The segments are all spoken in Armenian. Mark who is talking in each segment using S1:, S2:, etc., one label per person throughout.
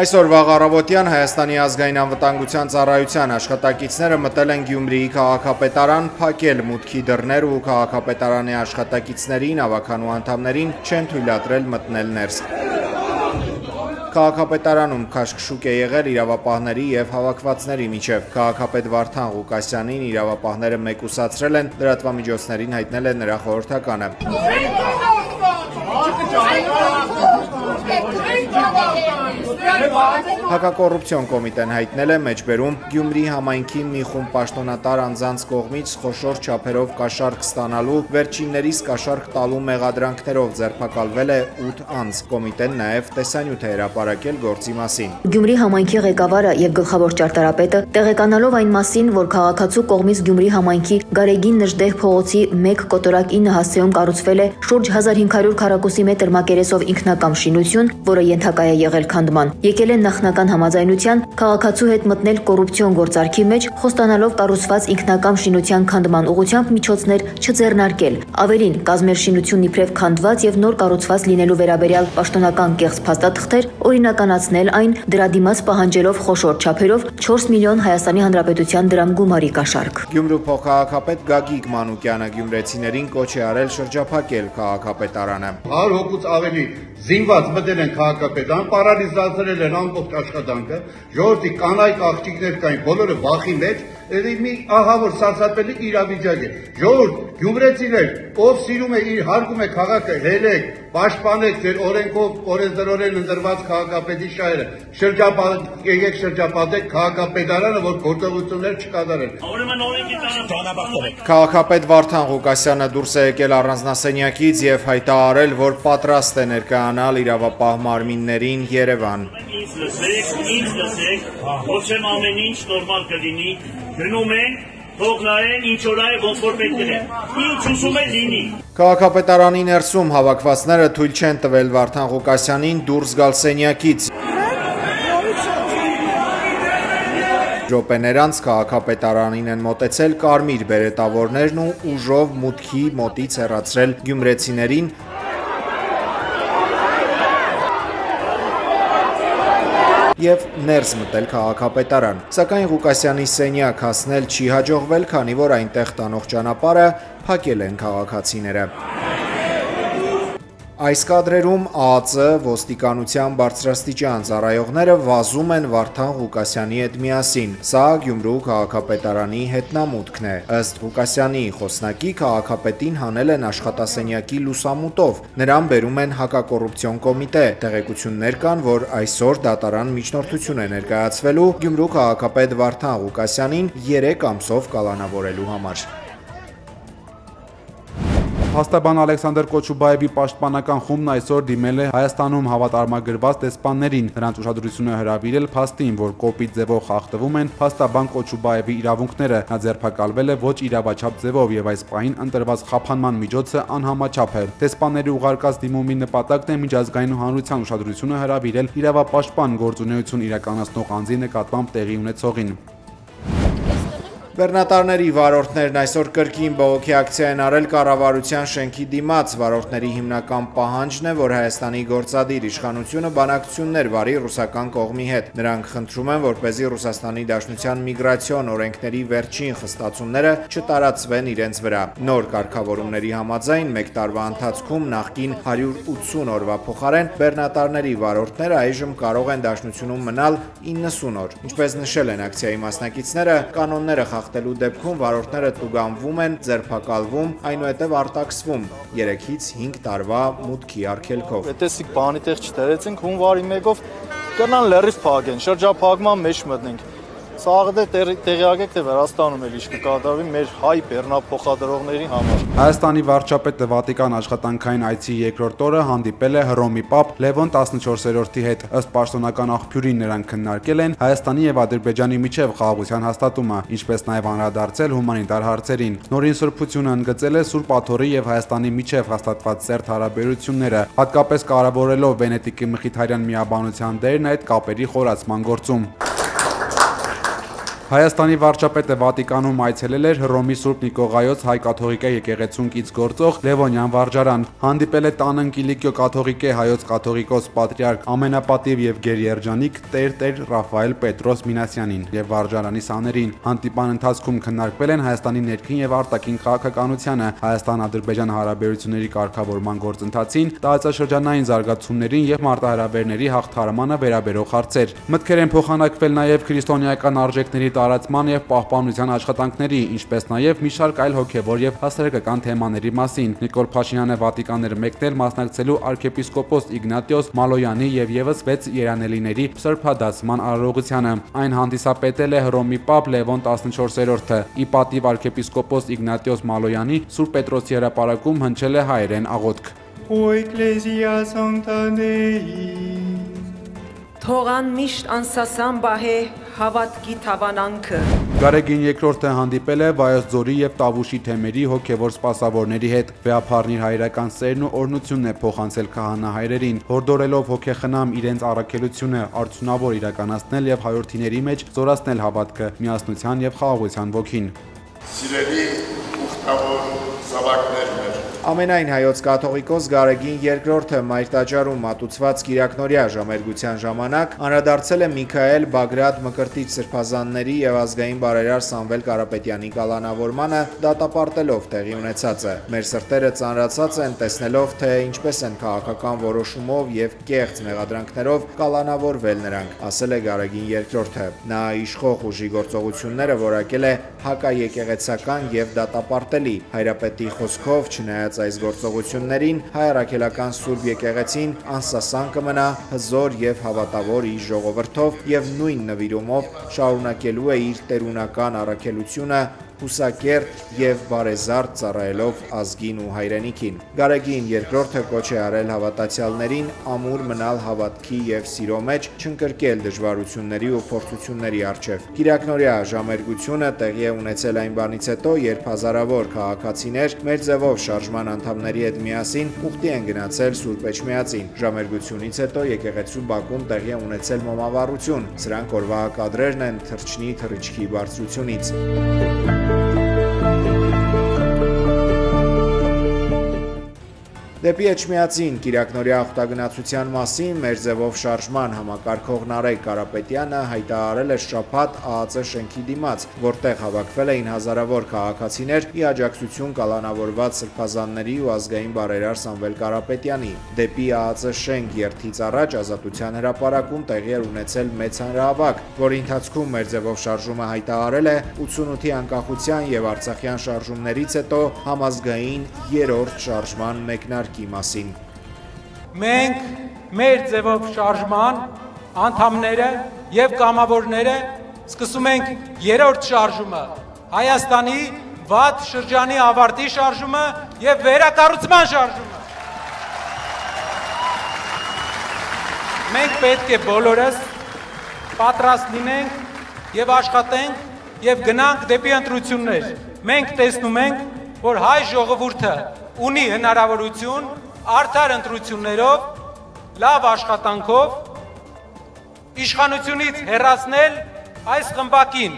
S1: Այսօր վաղ առավոտյան Հայաստանի ազգային անվտանգության ծառայության աշխատակիցները մտել են Գյումրիի քաղաքապետարան, փակել մուտքի դռներ ու քաղաքապետարանի աշխատակիցներին, ավականու անդամներին չեն թույլատրել մտնել ներս։ Քաղաքապետարանում քաշքշուկ է եղել իրավապահների և հավաքվածների միջև։ Քաղաքապետ Վարդան Ղուկասյանին իրավապահները մեկուսացրել են, լրատվամիջոցներին հայտնել է նրա խորհրդականը։ Հակակոռուպցիոն կոմիտեն հայտնել է մեջբերում Գյումրի համայնքի մի խումբ պաշտոնատար անձանց կողմից խոշոր չափերով կաշառք ստանալու, վերջիններիս կաշառք տալու մեղադրանքներով ձերբակալվել է 8 անձ։ Կոմիտեն նաև տեսանյութ է հրապարակել գործի մասին։
S2: Գյումրի համայնքի ղեկավարը եւ գլխավոր ճարտարապետը տեղեկանալով այն մասին, որ քաղաքացու կողմից Գյումրի համայնքի Գարեգին Նժդեհ փողոցի 1 կոտորակ 9 հասցեում կառուցվել է շուրջ 1500 քառակուսի մետր մակերեսով ինքնակամ շինություն, որը ենթակա է եղել քանդման։ Եկել են նախնական համաձայնության քաղաքացու հետ մտնել կոռուպցիոն գործարքի մեջ, խոստանալով կառուցված ինքնակամ շինության քանդման ուղղությամբ միջոցներ չձեռնարկել։ Ավելին, կազմել շինությունն իբրև քանդված եւ նոր կառուցված լինելու վերաբերյալ պաշտոնական կեղծ փաստաթղթեր, օրինականացնել այն դրա դիմաց պահանջելով խոշոր չափերով 4 միլիոն Հայաստանի Հանրապետության դրամ գումարի կաշառք։
S1: Գյումրու փոխքաղաքապետ Գագիկ Մանուկյանը գյումրեցիներին կոչ է արել շրջափակել քաղաքապետարանը։
S3: 100 հոգուց ավելի զինված մտել են քաղաքապետարան, պարալիզացրել են ամբողջ աշխատանքը, ժողովրդի կանայք աղջիկներ կային, բոլորը վախի մեջ, մի ահավոր սարսափելի իրավիճակ է։ Ժողովուրդ, գյումրեցիներ, ով սիրում է իր հարգում է քաղաքը, հելեք, պաշտպանեք ձեր օրենքով, օրենսդրորեն ընտրված քաղաքապետի շահերը, եկեք շրջապատեք քաղաքապետարանը, որ գործողություններ չկատարեն։
S1: Քաղաքապետ Վարդան Ղուկասյանը դուրս է եկել առանձնասենյակից եւ հայտարարել, որ պատրաստ է ներկայանալ իրավապահ մարմիններին Երևան։
S4: Ինձ լսեք, ոչ եմ ամեն ինչ նորմալ կլինի, գնում ենք, թող նայեն, ինչ որ այ ոնց որ պետք է։ Ինչ ուզում է լինի։
S1: Քաղաքապետարանի ներսում հավաքվածները թույլ չեն տվել Վարդան Ղուկասյանին դուրս գալ սենյակից։ Րոպեներ անց քաղաքապետարանին են մոտեցել կարմիր բերետավորներն ու ուժով մուտքի մոտից հեռացրել գյումրեցիներին, և ներս մտել քաղաքապետարան։ Սակայն Ղուկասյանի սենյակ հասնել չի հաջողվել, քանի որ այնտեղ տանող ճանապարհը փակել են քաղաքացիները։ Այս կադրերում ԱԱԾ ոստիկանության բարձրաստիճան ծառայողները վազում են Վարդան Ղուկասյանի հետ միասին։ Սա Գյումրու քաղաքապետարանի հետնամուտքն է։ Ըստ Ղուկասյանի խոսնակի, քաղաքապետին հանել են աշխատասենյակի լուսամուտով։ Նրան բերում են հակակոռուպցիոն կոմիտե։ Տեղեկություններ կան, որ այսօր դատարան միջնորդություն է ներկայացվելու Գյումրու քաղաքապետ Վարդան Ղուկասյանին 3 ամսով կալանավորելու համար։
S5: Փաստաբան Ալեքսանդր Կոչուբաևի պաշտպանական խումբն այսօր դիմել է Հայաստանում հավատարմագրված դեսպաններին։ Նրանց ուշադրությունը հրավիրել փաստին, որ կոպիտ ձևով խախտվում են փաստաբան Կոչուբաևի իրավունքները։ Նա ձերբակալվել է ոչ իրավաչափ ձևով եւ այս պահին ընտրված խափանման միջոցը անհամաչափ է։ Դեսպանների ուղարկած դիմումի նպատակն է միջազգային հանրության ուշադրությունը հրավիրել իրավապաշտպան գործունեություն իրականացնող անձի նկատմամբ տեղի ունեցողին։
S1: Բեռնատարների վարորդներն այսօր կրկին բողոքի ակցիա են արել կառավարության շենքի դիմաց։ Վարորդների հիմնական պահանջն է, որ Հայաստանի գործադիր իշխանությունը բանակցություններ վարի ռուսական կողմի հետ։ Նրանք խնդրում են, որպեսզի Ռուսաստանի Դաշնության միգրացիոն օրենքների վերջին խստացումները չտարածվեն իրենց վրա։ Նոր կարգավորումների համաձայն 1 տարվա ընթացքում նախկին 180 օրվա փոխարեն բեռնատարների վարորդները այժմ կարող են Դաշնությունում մնալ 90 օր։ Ինչպես նշել են ակցիայի մասնակիցները, կանոնները խախտելու դեպքում վարորդները տուգանվում են, ձերբակալվում, այնուհետև արտաքսվում 3-ից 5 տարվա մուտքի արգելքով։
S6: Այդտեսիկ բանի տեղ չտերեցինք, հունվարի 1-ով կրնան լերից փակեն, շրջափակման մեջ մտնենք։ Սա տեղյակ եք, թե Վրաստանում էլ ինչ կկատարվի մեր հայ բեռնափոխադրողների համար։
S5: Հայաստանի վարչապետը Վատիկան աշխատանքային այցի երկրորդ օրը հանդիպել է Հռոմի պապ Լևոն 14-րդի հետ։ Ըստ պաշտոնական աղբյուրի նրանք քննարկել են Հայաստանի եւ Ադրբեջանի միջև խաղաղության հաստատումը, ինչպես նաեւ անդրադարձել հումանիտար հարցերին։ Նորին սրբությունը ընդգծել է Սուրբ Աթոռի եւ Հայաստանի միջև հաստատված սերտ հարաբերությունները, հատկապես կարևորելով Վենետիկի Մխիթարյան միաբանության դերն այդ կապերի խորացման գործում։ Հայաստանի վարչապետը Վատիկանում այցելել էր Հռոմի Սուրբ Նիկողայոց հայ-կաթողիկե եկեղեցուն կից գործող Լևոնյան վարժարան, հանդիպել է Տանն Կիլիկիո կաթողիկե հայոց կաթողիկոս պատրիարք ամենապատիվ եւ գերերջանիկ Տեր Ռաֆայել Պետրոս Մինասյանին եւ վարժարանի սաներին։ Հանդիպան ընթացքում քննարկվել են Հայաստանի ներքին եւ արտաքին քաղաքականությունը, Հայաստան-Ադրբեջան հարաբերությունների կարգավորման գործընթացին, տարածաշրջանային զարգացումներին եւ մարտահրավերների հաղթահարմանը վերաբերող հարցեր։ Մտքեր են փոխանակվել նաեւ քրիստոնեական արժեքների տարածման եւ պահպանության աշխատանքների, ինչպես նաեւ մի շարք այլ հոգեվոր եւ հասարակական թեմաների մասին։ Նիկոլ Փաշինյանը Վատիկան էր մեկնել մասնակցելու arczepiskopos Իգնատիոս Մալոյանի եւ եւս 6 երանելիների սրբադասման արարողությանը։ Այն հանդիսապետել է Հռոմի Պապ Լևոն 14-րդը։ Ի պատիվ arczepiskopos Իգնատիոս Մալոյանի Սուրբ Պետրոսի հրապարակում հնչել է հայերեն աղոթք։
S7: O Ecclesia Sancta Dei
S8: Թողան միշտ անսասան բահե հավատքի թավանանքը։
S5: Գարեգին երկրորդը հանդիպել է Վայոց ձորի եւ Տավուշի թեմերի հոգեվոր սպասավորների հետ։ Վեհափառնիր հայրական սերն ու օրհնությունն է փոխանցել քահանահայրերին, հորդորելով հոգեխնամ իրենց առաքելությունը արդյունավոր իրականացնել եւ հայրենիների մեջ զորացնել հավատքը, միասնության եւ խաղաղության ոգին։
S9: Սիրելի ուխտավոր զավակներ մեր
S1: Ամենայն հայոց կաթողիկոս Գարեգին երկրորդը Մայր տաճարում մատուցված Կիրակնօրյա ժամերգության ժամանակ անդրադարձել է Միքայել Բագրատ Մկրտիչ սրբազանների եւ ազգային բարերար Սամվել Կարապետյանի կալանավորմանը դատապարտելով տեղի ունեցածը։ Մեր սրտերը ծանրացած են տեսնելով, թե ինչպես են քաղաքական որոշումով եւ կեղծ մեղադրանքներով կալանավորվել նրանք, ասել է Գարեգին երկրորդը։ Նա իշխող ուժի գործողությունները որակել է հակաեկեղեցական եւ դատապարտելի։ Հայրապետի խոսքով չնայած այս գործողություններին հայ առաքելական Սուրբ եկեղեցին անսասան կմնա հզոր եւ հավատավոր իր ժողովրդով եւ նույն նվիրումով շարունակելու է իր տերունական առաքելությունը հուսակերտ եւ բարեզարդ ծառայելով ազգին ու հայրենիքին։ Գարեգին երկրորդը կոչ է արել հավատացյալներին ամուր մնալ հավատքի եւ սիրո մեջ, չընկրկել դժվարությունների ու փորձությունների առջև։ Կիրակնօրյա ժամերգությունը տեղի է ունեցել այն բանից հետո, երբ հազարավոր քաղաքացիներ մեր ձևով շարժման անդամների հետ միասին ուխտի են գնացել Սուրբ Էջմիածին։ Ժամերգությունից հետո եկեղեցու բակում տեղի է ունեցել մոմավառություն։ Սրանք օրվա կադրերն են թռչնի թռիչքի բարձրությունից։ Դեպի Էջմիածին Կիրակնօրյա ուխտագնացության մասին մեր ձևով շարժման համակարգող Նարեկ Կարապետյանը հայտարարել է շաբաթ ԱԱԾ շենքի դիմաց, որտեղ հավաքվել էին հազարավոր քաղաքացիներ ի աջակցություն կալանավորված սրբազանների ու ազգային բարերար Սամվել Կարապետյանի։ Դեպի ԱԱԾ շենք երթից առաջ Ազատության հրապարակում տեղի էր ունեցել մեծ հանրահավաք, որի ընթացքում մեր ձևով շարժումը հայտարարել է 88-ի անկախության եւ Արցախյան շարժումներից հետո համազգային երրորդ շարժման մեկնարկի մասին։
S7: Մենք մեր ձևով շարժման անդամները եւ կամավորները սկսում ենք երրորդ շարժումը, Հայաստանի վատ շրջանի ավարտի շարժումը եւ վերակառուցման շարժումը։ Մենք պետք է բոլորս պատրաստ լինենք եւ աշխատենք եւ գնանք դեպի ընտրություններ։ Մենք տեսնում ենք, որ հայ ժողովուրդը ունի հնարավորություն արդար ընտրություններով, լավ աշխատանքով իշխանությունից հեռացնել այս խմբակին։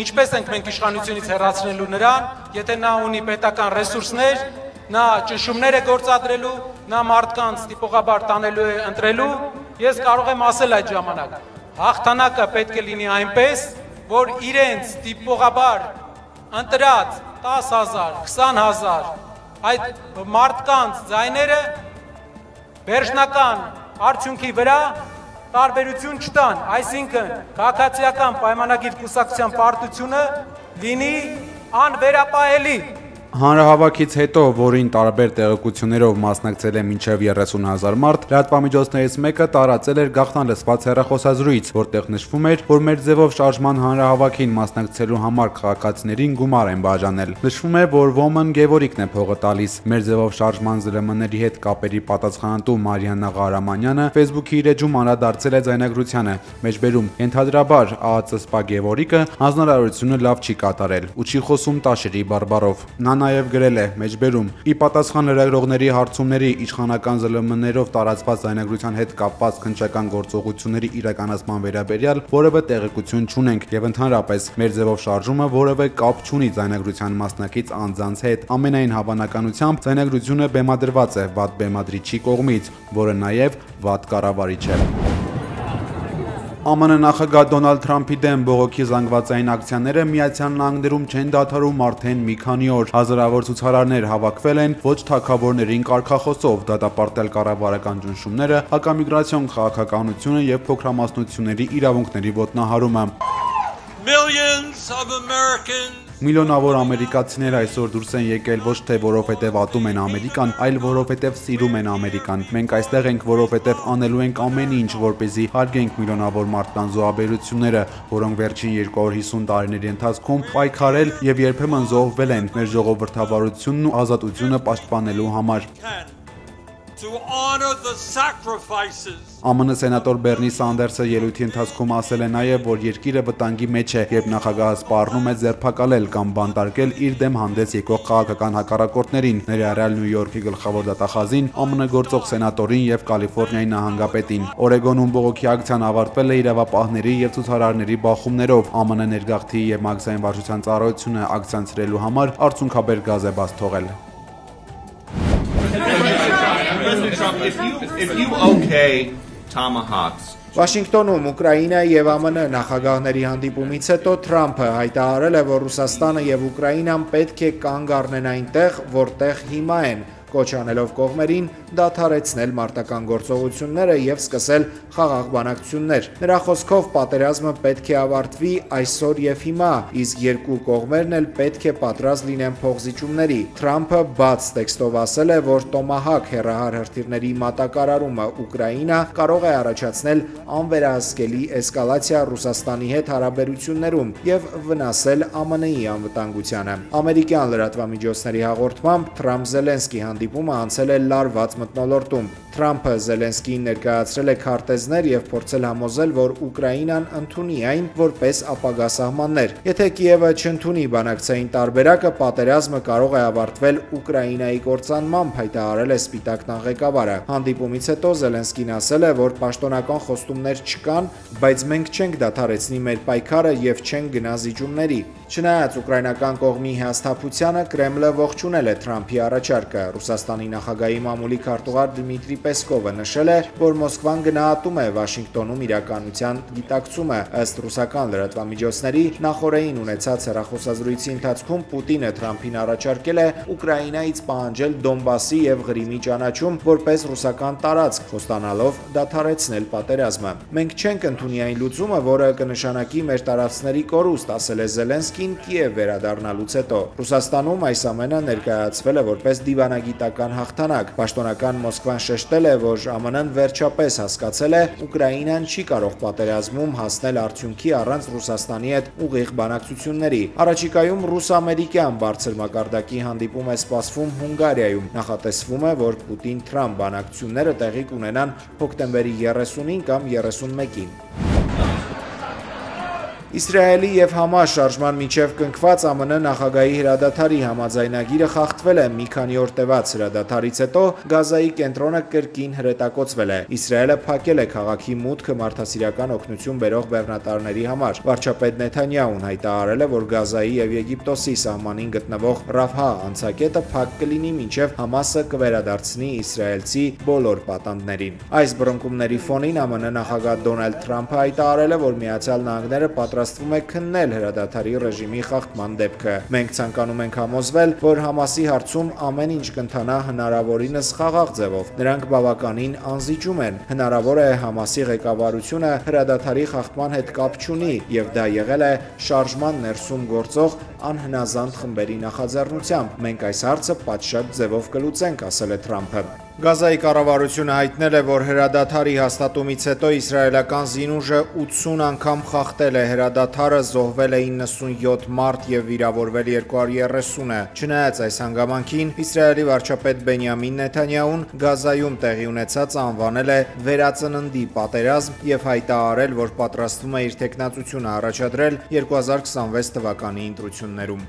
S7: Ինչպես ենք մենք իշխանությունից հեռացնելու նրան, եթե նա ունի պետական ռեսուրսներ, նա ճնշումներ է գործադրելու, նա մարդկանց տիպողաբար տանելու է ընտրելու, ես կարող եմ ասել այդ ժամանակ, հաղթանակը պետք է լինի այնպես, որ իրենց տիպողաբար ընտրած 10,000, 20,000 այդ մարդկանց ձայները վերջնական արդյունքի վրա տարբերություն չտան, այսինքն քաղաքացիական պայմանագիր կուսակցության պարտությունը լինի անվերապահելի։
S5: Հանրահավաքից հետո, որին տարբեր տեղեկություններով մասնակցել է մինչև 30,000 մարդ, լրատվամիջոցներից մեկը տարածել էր գաղտնալսված հեռախոսազրույց, որտեղ նշվում էր, որ մեր ձևով շարժման հանրահավաքին մասնակցելու համար քաղաքացիներին գումար են բաժանել։ Նշվում է, որ Ոմն Գևորիկն է փողը տալիս։ Մեր ձևով շարժման ԶԼՄ-ների հետ կապերի պատասխանատու Մարիաննա Ղարամանյանը Facebook-ի իր էջում անդրադարձել է ձայնագրությանը։ Մեջբերում ենթադրաբար ԱԱԾ սպա Գևորիկը հանձնարարությունը լավ չի կատարել ու չի խոսում տաշերի բարբառով։ Նա նաև գրել է մեջբերում. «Ի պատասխան լրագրողների հարցումների իշխանական ԶԼՄ-ներով տարածված ձայնագրության հետ կապված քննչական գործողությունների իրականացման վերաբերյալ որևէ տեղեկություն չունենք եւ ընդհանրապես մեր ձևով շարժումը որևէ կապ չունի ձայնագրության մասնակից անձանց հետ։ Ամենայն հավանականությամբ ձայնագրությունը բեմադրված է վատ բեմադրիչի կողմից, որը նաև վատ կառավարիչ է»։ ԱՄՆ նախագահ Դոնալդ Թրամփի դեմ բողոքի զանգվածային ակցիաները Միացյալ Նահանգներում չեն դադարում արդեն մի քանի օր։ Հազարավոր ցուցարարներ հավաքվել են ոչ թագավորներին կարգախոսով դատապարտել կառավարական ճնշումները, հակամիգրացիոն քաղաքականությունը եւ փոքրամասնությունների իրավունքների ոտնահարումը։ Միլիոնավոր ամերիկացիներ այսօր դուրս են եկել ոչ թե որովհետև ատում են Ամերիկան, այլ որովհետև սիրում են Ամերիկան։ Մենք այստեղ ենք, որովհետև անելու ենք ամեն ինչ, որպեսզի հարգենք միլիոնավոր մարդկանց զոհաբերությունները, որոնք վերջին 250 տարիների ընթացքում պայքարել եւ երբեմն զոհվել են մեր ժողովրդավարությունն ու ազատությունը պաշտպանելու համար։ ԱՄՆ սենատոր Բերնի Սանդերսը ելույթի ընթացքում ասել է նաև, որ երկիրը վտանգի մեջ է, երբ նախագահը սպառնում է ձերբակալել կամ բանտարկել իր դեմ հանդես եկող քաղաքական հակառակորդներին, ներառյալ Նյու Յորքի գլխավոր դատախազին, ԱՄՆ գործող սենատորին եւ Կալիֆոռնիայի նահանգապետին։ Օրեգոնում բողոքի ակցիան ավարտվել է իրավապահների եւ ցուցարարների բախումներով։ ԱՄՆ ներգաղթի եւ մաքսային վարչության ծառայությունը ակցիան ցրելու համար արցունքաբեր գազ է բաց թողել։
S10: If you okay tomahawks.
S1: Վաշինգտոնում Ուկրաինա եւ ԱՄՆ նախագահների հանդիպումից հետո Թրամփը հայտարարել է, որ Ռուսաստանը եւ Ուկրաինան պետք է կանգ առնեն այնտեղ, որտեղ հիմա են, կոչ անելով կողմերին դադարեցնել մարտական գործողությունները եւ սկսել խաղաղ բանակցություններ։ Նրա խոսքով պատերազմը պետք է ավարտվի այսօր եւ հիմա, իսկ երկու կողմերն էլ պետք է պատրաստ լինեն փոխզիջումների։ Թրամփը բաց տեքստով ասել է, որ Տոմահակ հեռահար հրթիռների մատակարարումը Ուկրաինա կարող է առաջացնել անվերահսկելի էսկալացիա Ռուսաստանի հետ հարաբերություններում եւ վնասել ԱՄՆ-ի անվտանգությանը։ Ամերիկյան լրատվամիջոցների հաղորդմամբ Թրամփ-Զելենսկի հանդիպումը անցել է լարված մթնոլորտում։ Թրամփը Զելենսկիին ներկայացրել է քարտեզներ եւ փորձել համոզել, որ Ուկրաինան ընդունի այն որպես ապագա սահմաններ։ Եթե Կիևը չընդունի բանակցային տարբերակը, պատերազմը կարող է ավարտվել Ուկրաինայի կործանմամբ, հայտարարել է Սպիտակ տան ղեկավարը։ Հանդիպումից հետո Զելենսկին ասել է, որ պաշտոնական խոստումներ չկան, բայց մենք չենք դադարեցնի մեր պայքարը եւ չենք գնա զիջումների։ Չնայած ուկրաինական կողմի հիասթափությանը, Կրեմլը ողջունել է Թրամփի առաջարկը։ Ռուսաստանի նախագահի մամուլի քարտուղար Դմիտրի Պեսկովը նշել է, որ Մոսկվան գնահատում է Վաշինգտոնում իրականության գիտակցումը։ Ըստ ռուսական լրատվամիջոցների, նախորդին ունեցած հեռախոսազրույցի ընթացքում Պուտինը Թրամփին առաջարկել է Ուկրաինայից պահանջել Դոնբասի եւ Ղրիմի ճանաչում որպես ռուսական տարածք, խոստանալով դադարեցնել պատերազմը։ Մենք չենք ընդունի այն լուծումը, որը կնշանակի մեր տարածքների կորուստ, ասել է Զելենսկին Կիև վերադառնալուց հետո։ Ռուսաստանում այս ամենը ներկայացվել է որպես դիվանագիտական հաղթանակ։ Պաշտոնական Մոսկվան շեշտել է, որ ԱՄՆ-ն վերջապես հասկացել է, Ուկրաինան չի կարող պատերազմում հասնել արդյունքի առանց Ռուսաստանի հետ ուղիղ բանակցությունների։ Առաջիկայում ռուս-ամերիկյան բարձր մակարդակի հանդիպում է սպասվում Հունգարիայում։ Նախատեսվում է, որ Պուտին-Թրամփ բանակցությունները տեղի կունենան հոկտեմբերի 30-ին կամ 31-ին։ Իսրայելի եւ Համաս շարժման միջև կնքված ԱՄՆ նախագահի հրադադարի համաձայնագիրը խախտվել է մի քանի օր տևած հրադադարից հետո Գազայի կենտրոնը կրկին հրետակոծվել է։ Իսրայելը փակել է քաղաքի մուտքը մարդասիրական օգնություն բերող բեռնատարների համար։ Վարչապետ Նեթանյահուն հայտարարել է, որ Գազայի եւ Եգիպտոսի սահմանին գտնվող Ռաֆահ անցակետը փակ կլինի, մինչև Համասը կվերադարձնի իսրայելցի բոլոր պատանդներին։ Այս բռնկումների ֆոնին ԱՄՆ նախագահ Դոնալդ Թրամփը հայտարարել է, որ Միացյալ Նահանգները պատրաստվում է քննել հրադադարի ռեժիմի խախտման դեպքը։ Մենք ցանկանում ենք համոզվել, որ Համասի հարցում ամեն ինչ կընթանա հնարավորինս խաղաղ ձևով։ Նրանք բավականին անզիջում են։ Հնարավոր է Համասի ղեկավարությունը հրադադարի խախտման հետ կապ չունի, եւ դա եղել է շարժման ներսում գործող անհնազանդ խմբերի նախաձեռնությամբ։ Մենք այս հարցը պատշաճ ձևով կլուծենք, ասել է Թրամփը։ Գազայի կառավարությունը հայտնել է, որ հրադադարի հաստատումից հետո իսրայելական զինուժը 80 անգամ խախտել է հրադադարը, զոհվել է 97 մարդ եւ վիրավորվել 230-ը։ Չնայած այս հանգամանքին, Իսրայելի վարչապետ Բենյամին Նեթանյահուն Գազայում տեղի ունեցածը անվանել է վերածննդի պատերազմ եւ հայտարարել, որ պատրաստվում է իր տեխնացությունը առաջադրել 2026 թվականի ընտրություններում։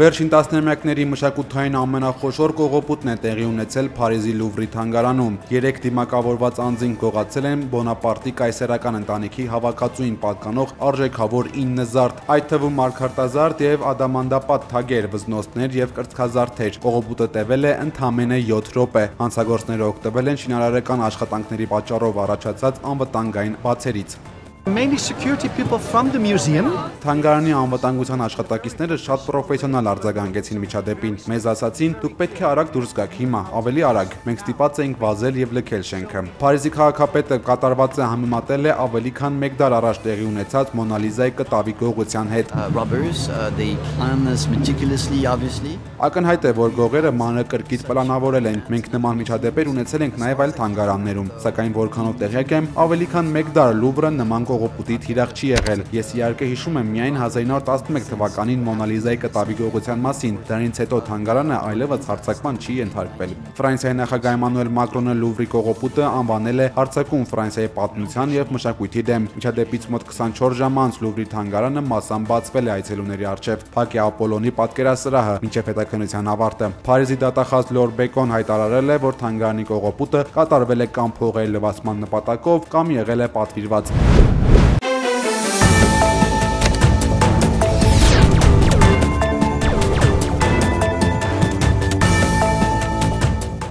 S5: Վերջին տասնամյակների մշակութային ամենախոշոր կողոպուտն է տեղի ունեցել Փարիզի Լուվրի թանգարանում։ 3 դիմակավորված անձինք գողացել են Բոնապարտի կայսերական ընտանիքի հավաքածուին պատկանող արժեքավոր 9 զարդ, այդ թվում մարգարտազարդ եւ ադամանդապատ թագեր, վզնոցներ եւ կրծքազարդեր։ Կողոպուտը տևել է ընդամենը 7 րոպե։ Հանցագործները օգտվել են շինարարական աշխատանքների պատճառով առաջացած անվտանգային բացերից։
S11: Mainly security people from the museum.
S5: Թանգարանի անվտանգության աշխատակիցները շատ պրոֆեսիոնալ արձագանքեցին միջադեպին։ Մեզ ասացին՝ դուք պետք է արագ դուրս գաք հիմա, ավելի արագ։ Մենք ստիպված էինք վազել եւ լքել շենքը։ Փարիզի քաղաքապետը կատարվածը համեմատել է ավելի քան 1 դար առաջ տեղի ունեցած Մոնալիզայի կտավի գողության հետ։
S11: They plan this meticulously, obviously.
S5: Ակնհայտ է, որ գողերը մանրակրկիտ պլանավորել են։ Մենք նման միջադեպեր ունեցել ենք նաեւ այլ թանգարաններում, սակայն որքանով տեղյակ եմ, ավելի քան 1 դար Լուվրը նման կողոպուտի թիրախ չի եղել։ Ես իհարկե հիշում եմ միայն 1911 թվականին Մոնալիզայի կտավի գողության մասին։ Դրանից հետո թանգարանը այլևս հարձակման չի ենթարկվել։ Ֆրանսիայի նախագահ Էմանուել Մակրոնը Լուվրի կողոպուտը անվանել է հարձակում Ֆրանսիայի պատմության եւ մշակույթի դեմ։ Միջադեպից մոտ 24 ժամ անց Լուվրի թանգարանը մասամբ բացվել է այցելուների առջև։ Փակ է Ապոլոնի պատկերասրահը մինչև հետաքննության ավարտը։ Փարիզի դատախազ Լոր Բեկոն հայտարարել է, որ թանգարանի կողոպուտը կատարվել է կամ փողերի լվացման նպատակով, կամ եղել է պատվիրված։